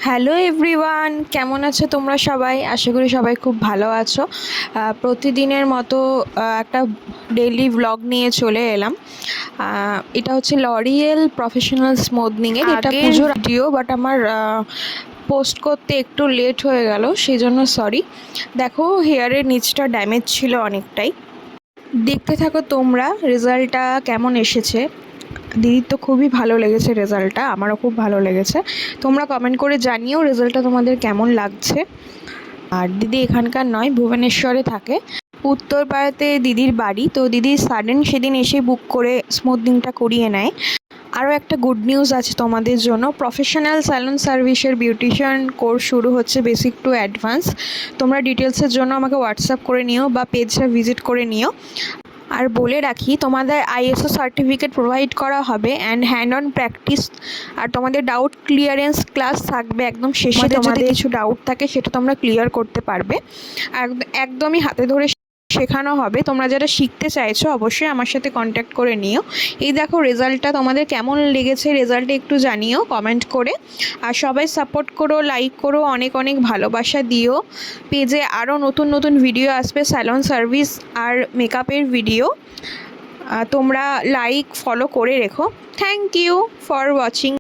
Hello everyone, কেমন আছো তোমরা সবাই? আশা করি সবাই খুব ভালো আছো। প্রতিদিনের মতো একটা ডেইলি ব্লগ নিয়ে চলে এলাম। এটা হচ্ছে লরিয়েল প্রফেশনাল স্মুথনিংয়ের, এটা পুজোর ভিডিও, বাট আমার পোস্ট করতে একটু লেট হয়ে গেল, সেই জন্য সরি। দেখো, হেয়ারের নিচটা ড্যামেজ ছিল অনেকটাই। দেখতে থাকো তোমরা রেজাল্টটা কেমন এসেছে। দিদির তো খুবই ভালো লেগেছে রেজাল্টটা, আমারও খুব ভালো লেগেছে। তোমরা কমেন্ট করে জানিও রেজাল্টটা তোমাদের কেমন লাগছে। আর দিদি এখানকার নয়, ভুবনেশ্বরে থাকে। উত্তরপাড়াতে দিদির বাড়ি, তো দিদি সাডেন সেদিন এসে বুক করে স্মুথনিংটা করিয়ে নেয়। আরও একটা গুড নিউজ আছে তোমাদের জন্য, প্রফেশনাল স্যালন সার্ভিসের বিউটিশিয়ান কোর্স শুরু হচ্ছে, বেসিক টু অ্যাডভান্স। তোমরা ডিটেলসের জন্য আমাকে হোয়াটসঅ্যাপ করে নিও বা পেজটা ভিজিট করে নিও। আর বলে রাখি, তোমাদের আইএসও সার্টিফিকেট প্রোভাইড করা হবে অ্যান্ড হ্যান্ড অন প্র্যাকটিস। আর তোমাদের ডাউট ক্লিয়ারেন্স ক্লাস থাকবে একদম শেষে। তোমাদের কিছু ডাউট থাকে সেটা তোমরা ক্লিয়ার করতে পারবে। একদমই হাতে ধরে শেখানো হবে। তোমরা যারা শিখতে চাইছো অবশ্যই আমার সাথে কন্ট্যাক্ট করে নিও। এই দেখো রেজাল্টটা তোমাদের কেমন লেগেছে, রেজাল্টটা একটু জানিও কমেন্ট করে। আর সবাই সাপোর্ট করো, লাইক করো, অনেক অনেক ভালোবাসা দিও। পেজে আরও নতুন নতুন ভিডিও আসবে, স্যালন সার্ভিস আর মেকআপের ভিডিও। তোমরা লাইক ফলো করে রেখো। Thank you for watching.